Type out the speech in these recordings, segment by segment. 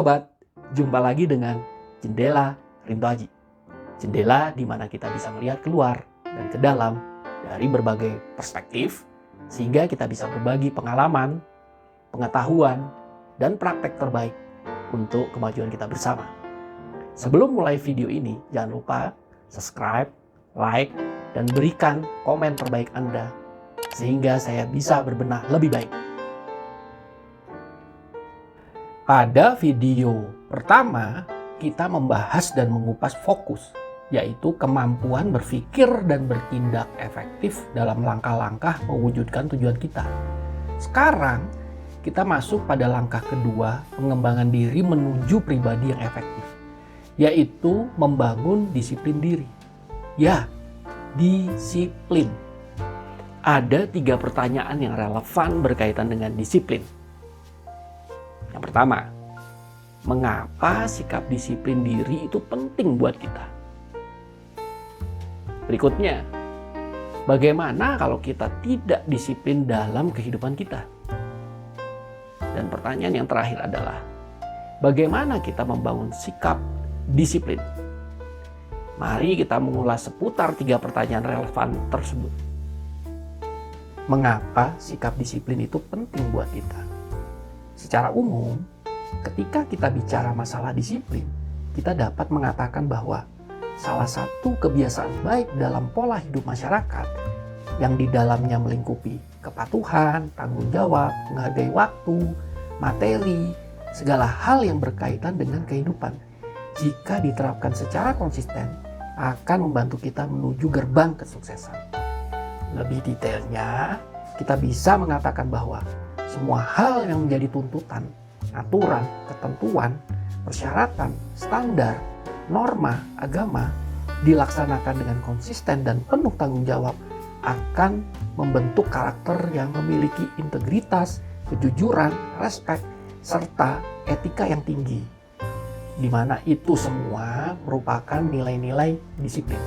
sobat, jumpa lagi dengan Jendela Rinto Aji. Jendela di mana kita bisa melihat keluar dan ke dalam dari berbagai perspektif, sehingga kita bisa berbagi pengalaman, pengetahuan, dan praktek terbaik untuk kemajuan kita bersama. Sebelum mulai video ini, jangan lupa subscribe, like, dan berikan komen terbaik Anda, sehingga saya bisa berbenah lebih baik. Pada video pertama, kita membahas dan mengupas fokus, yaitu kemampuan berpikir dan bertindak efektif dalam langkah-langkah mewujudkan tujuan kita. Sekarang, kita masuk pada langkah kedua, pengembangan diri menuju pribadi yang efektif, yaitu membangun disiplin diri. Ya, disiplin. Ada 3 pertanyaan yang relevan berkaitan dengan disiplin. Yang pertama, mengapa sikap disiplin diri itu penting buat kita? Berikutnya, bagaimana kalau kita tidak disiplin dalam kehidupan kita? Dan pertanyaan yang terakhir adalah, bagaimana kita membangun sikap disiplin? Mari kita mengulas seputar 3 pertanyaan relevan tersebut. Mengapa sikap disiplin itu penting buat kita? Secara umum, ketika kita bicara masalah disiplin, kita dapat mengatakan bahwa salah satu kebiasaan baik dalam pola hidup masyarakat yang di dalamnya melingkupi kepatuhan, tanggung jawab, menghargai waktu, materi, segala hal yang berkaitan dengan kehidupan, jika diterapkan secara konsisten, akan membantu kita menuju gerbang kesuksesan. Lebih detailnya, kita bisa mengatakan bahwa semua hal yang menjadi tuntutan, aturan, ketentuan, persyaratan, standar, norma, agama dilaksanakan dengan konsisten dan penuh tanggung jawab akan membentuk karakter yang memiliki integritas, kejujuran, respek, serta etika yang tinggi, di mana itu semua merupakan nilai-nilai disiplin.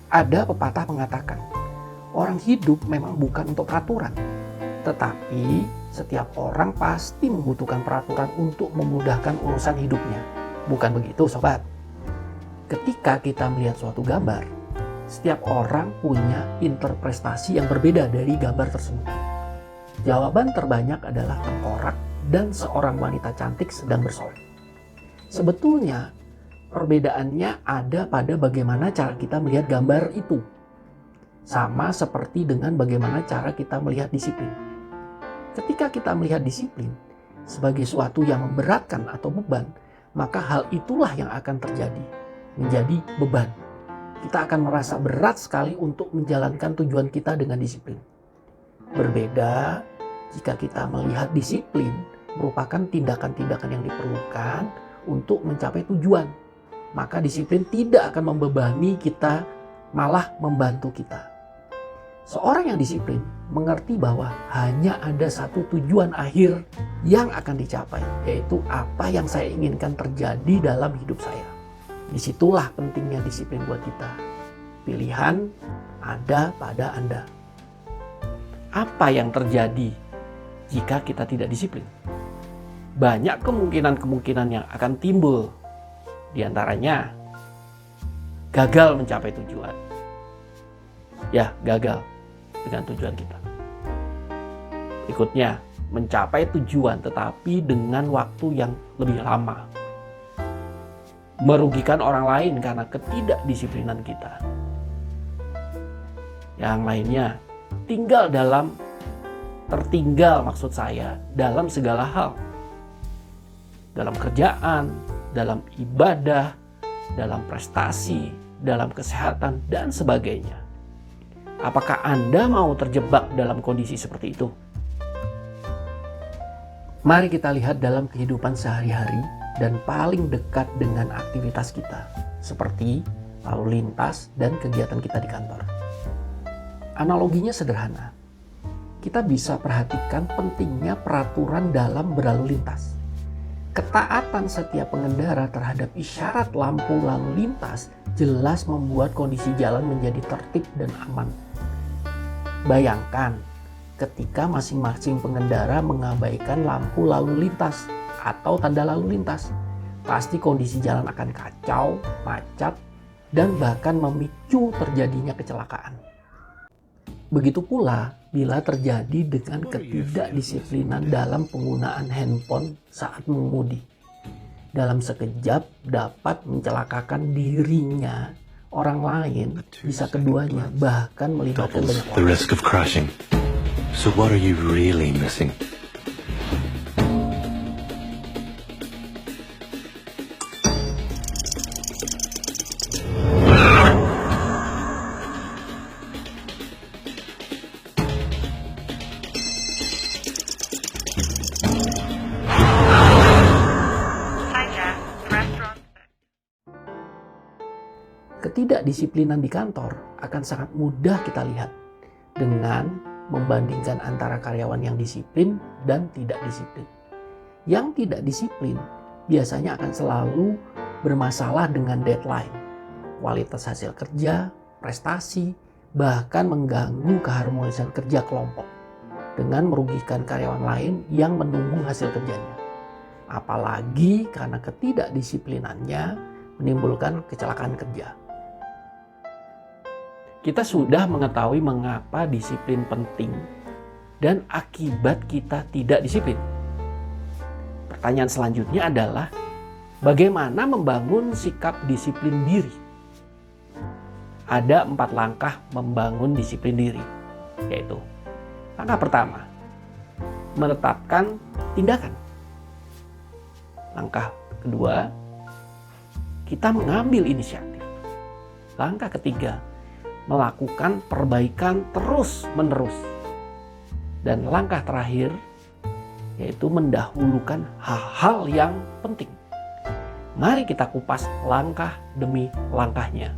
Ada pepatah mengatakan, orang hidup memang bukan untuk peraturan, tetapi setiap orang pasti membutuhkan peraturan untuk memudahkan urusan hidupnya. Bukan begitu, sobat? Ketika kita melihat suatu gambar, setiap orang punya interpretasi yang berbeda dari gambar tersebut. Jawaban terbanyak adalah tengkorak dan seorang wanita cantik sedang bersolek. Sebetulnya, perbedaannya ada pada bagaimana cara kita melihat gambar itu. Sama seperti dengan bagaimana cara kita melihat disiplin. Ketika kita melihat disiplin sebagai suatu yang memberatkan atau beban, maka hal itulah yang akan terjadi, menjadi beban. Kita akan merasa berat sekali untuk menjalankan tujuan kita dengan disiplin. Berbeda jika kita melihat disiplin merupakan tindakan-tindakan yang diperlukan untuk mencapai tujuan, maka disiplin tidak akan membebani kita, malah membantu kita. Seorang yang disiplin mengerti bahwa hanya ada satu tujuan akhir yang akan dicapai, yaitu apa yang saya inginkan terjadi dalam hidup saya. Disitulah pentingnya disiplin buat kita. Pilihan ada pada Anda. Apa yang terjadi jika kita tidak disiplin? Banyak kemungkinan-kemungkinan yang akan timbul. Di antaranya, gagal mencapai tujuan. Ya, gagal dengan tujuan kita. Berikutnya, mencapai tujuan tetapi dengan waktu yang lebih lama. Merugikan orang lain karena ketidakdisiplinan kita. Yang lainnya, tertinggal maksud saya dalam segala hal. Dalam kerjaan, dalam ibadah, dalam prestasi, dalam kesehatan, dan sebagainya. Apakah Anda mau terjebak dalam kondisi seperti itu? Mari kita lihat dalam kehidupan sehari-hari dan paling dekat dengan aktivitas kita, seperti lalu lintas dan kegiatan kita di kantor. Analoginya sederhana. Kita bisa perhatikan pentingnya peraturan dalam berlalu lintas. Ketaatan setiap pengendara terhadap isyarat lampu lalu lintas jelas membuat kondisi jalan menjadi tertib dan aman. Bayangkan ketika masing-masing pengendara mengabaikan lampu lalu lintas atau tanda lalu lintas, pasti kondisi jalan akan kacau, macet, dan bahkan memicu terjadinya kecelakaan. Begitu pula bila terjadi dengan ketidakdisiplinan dalam penggunaan handphone saat mengemudi. Dalam sekejap dapat mencelakakan dirinya, orang lain, bisa keduanya, bahkan melibatkan banyak The orang. risk of crashing. So what are you really missing? Ketidakdisiplinan di kantor akan sangat mudah kita lihat dengan membandingkan antara karyawan yang disiplin dan tidak disiplin. Yang tidak disiplin biasanya akan selalu bermasalah dengan deadline, kualitas hasil kerja, prestasi, bahkan mengganggu keharmonisan kerja kelompok dengan merugikan karyawan lain yang menunggu hasil kerjanya. Apalagi karena ketidakdisiplinannya menimbulkan kecelakaan kerja. Kita sudah mengetahui mengapa disiplin penting dan akibat kita tidak disiplin. Pertanyaan selanjutnya adalah bagaimana membangun sikap disiplin diri? Ada 4 langkah membangun disiplin diri, yaitu langkah pertama, menetapkan tindakan. Langkah kedua, kita mengambil inisiatif. Langkah ketiga, melakukan perbaikan terus-menerus. Dan langkah terakhir, yaitu mendahulukan hal-hal yang penting. Mari kita kupas langkah demi langkahnya.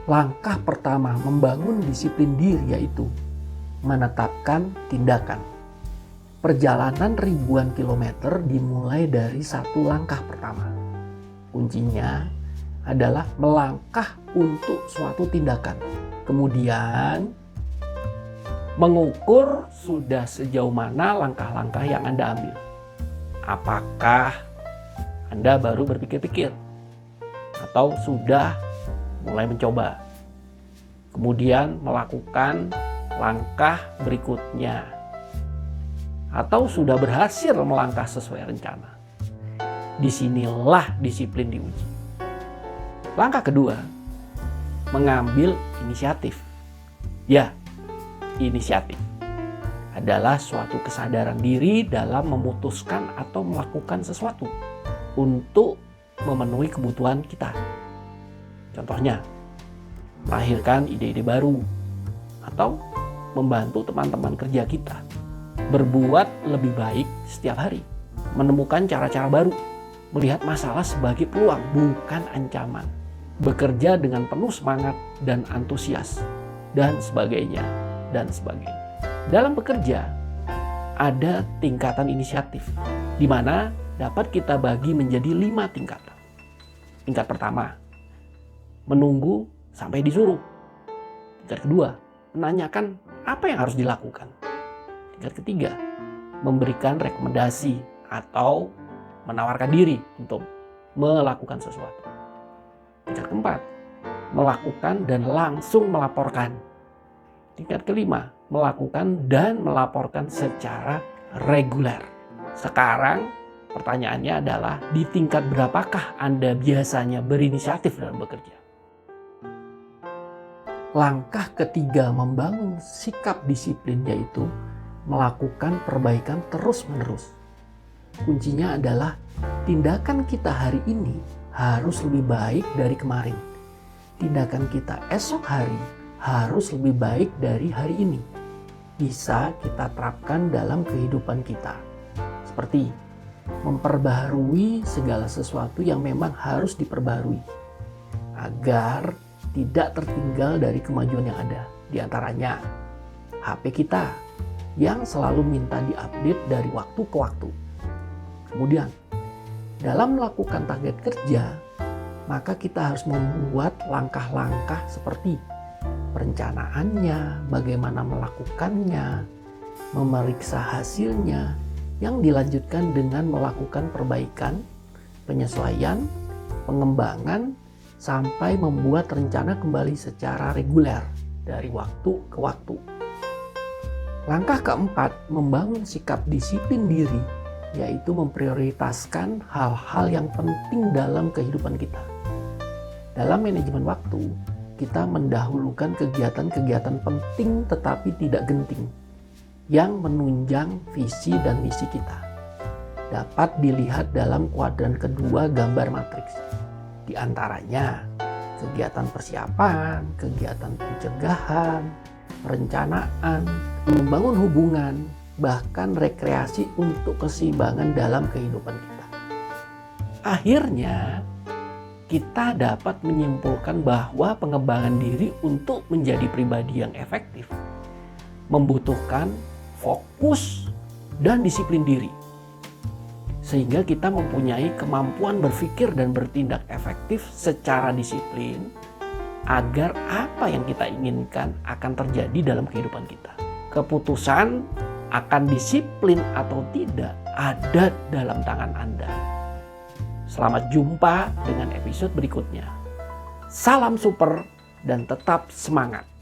Langkah pertama membangun disiplin diri yaitu menetapkan tindakan. Perjalanan ribuan kilometer dimulai dari satu langkah pertama. Kuncinya adalah melangkah untuk suatu tindakan. Kemudian mengukur sudah sejauh mana langkah-langkah yang Anda ambil. Apakah Anda baru berpikir-pikir atau sudah mulai mencoba. Kemudian melakukan langkah berikutnya atau sudah berhasil melangkah sesuai rencana. Disinilah disiplin diuji. Langkah kedua, mengambil inisiatif. Ya, inisiatif adalah suatu kesadaran diri dalam memutuskan atau melakukan sesuatu untuk memenuhi kebutuhan kita. Contohnya, melahirkan ide-ide baru atau membantu teman-teman kerja kita berbuat lebih baik setiap hari, menemukan cara-cara baru, melihat masalah sebagai peluang bukan ancaman, bekerja dengan penuh semangat dan antusias, dan sebagainya, dan sebagainya. Dalam bekerja, ada tingkatan inisiatif, di mana dapat kita bagi menjadi 5 tingkatan. Tingkat pertama, menunggu sampai disuruh. Tingkat kedua, menanyakan apa yang harus dilakukan. Tingkat ketiga, memberikan rekomendasi atau menawarkan diri untuk melakukan sesuatu. Tingkat keempat, melakukan dan langsung melaporkan. Tingkat kelima, melakukan dan melaporkan secara reguler. Sekarang pertanyaannya adalah di tingkat berapakah Anda biasanya berinisiatif dalam bekerja? Langkah ketiga membangun sikap disiplin yaitu melakukan perbaikan terus-menerus. Kuncinya adalah tindakan kita hari ini harus lebih baik dari kemarin. Tindakan kita esok hari harus lebih baik dari hari ini. Bisa kita terapkan dalam kehidupan kita. Seperti memperbaharui segala sesuatu yang memang harus diperbaharui. Agar tidak tertinggal dari kemajuan yang ada. Di antaranya HP kita yang selalu minta diupdate dari waktu ke waktu. Kemudian dalam melakukan target kerja, maka kita harus membuat langkah-langkah seperti perencanaannya, bagaimana melakukannya, memeriksa hasilnya, yang dilanjutkan dengan melakukan perbaikan, penyesuaian, pengembangan, sampai membuat rencana kembali secara reguler dari waktu ke waktu. Langkah keempat, membangun sikap disiplin diri, yaitu memprioritaskan hal-hal yang penting dalam kehidupan kita. Dalam manajemen waktu, kita mendahulukan kegiatan-kegiatan penting tetapi tidak genting, yang menunjang visi dan misi kita. Dapat dilihat dalam kuadran kedua gambar matriks. Di antaranya, kegiatan persiapan, kegiatan pencegahan, perencanaan, membangun hubungan, bahkan rekreasi untuk keseimbangan dalam kehidupan kita. Akhirnya, kita dapat menyimpulkan bahwa pengembangan diri untuk menjadi pribadi yang efektif membutuhkan fokus dan disiplin diri. Sehingga kita mempunyai kemampuan berpikir dan bertindak efektif secara disiplin agar apa yang kita inginkan akan terjadi dalam kehidupan kita. Keputusan akan disiplin atau tidak ada dalam tangan Anda. Selamat jumpa dengan episode berikutnya. Salam super dan tetap semangat.